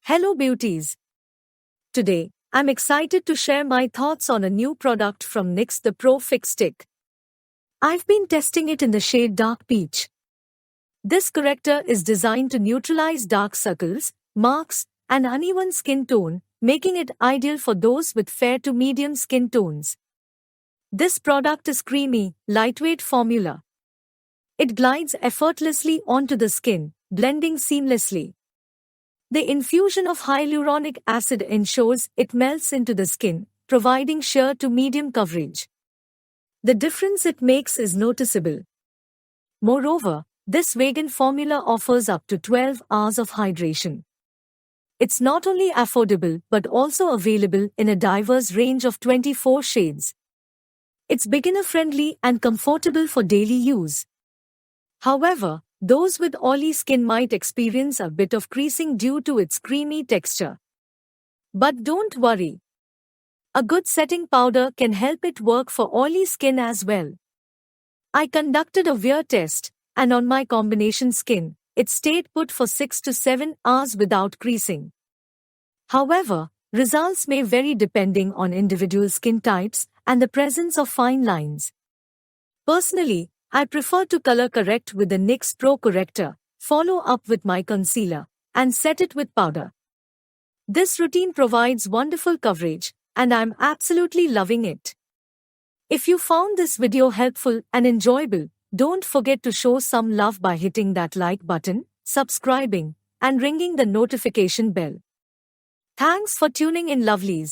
Hello beauties. Today, I'm excited to share my thoughts on a new product from NYX, the Pro Fix Stick. I've been testing it in the shade Dark Peach. This corrector is designed to neutralize dark circles, marks, and uneven skin tone, making it ideal for those with fair to medium skin tones. This product is creamy, lightweight formula. It glides effortlessly onto the skin, blending seamlessly. The infusion of hyaluronic acid ensures it melts into the skin, providing sheer to medium coverage. The difference it makes is noticeable. Moreover, this vegan formula offers up to 12 hours of hydration. It's not only affordable but also available in a diverse range of 24 shades. It's beginner-friendly and comfortable for daily use. However, those with oily skin might experience a bit of creasing due to its creamy texture. But don't worry. A good setting powder can help it work for oily skin as well. I conducted a wear test, and on my combination skin, it stayed put for 6 to 7 hours without creasing. However, results may vary depending on individual skin types and the presence of fine lines. Personally, I prefer to color correct with the NYX Pro Corrector, follow up with my concealer, and set it with powder. This routine provides wonderful coverage, and I'm absolutely loving it. If you found this video helpful and enjoyable, don't forget to show some love by hitting that like button, subscribing, and ringing the notification bell. Thanks for tuning in, lovelies.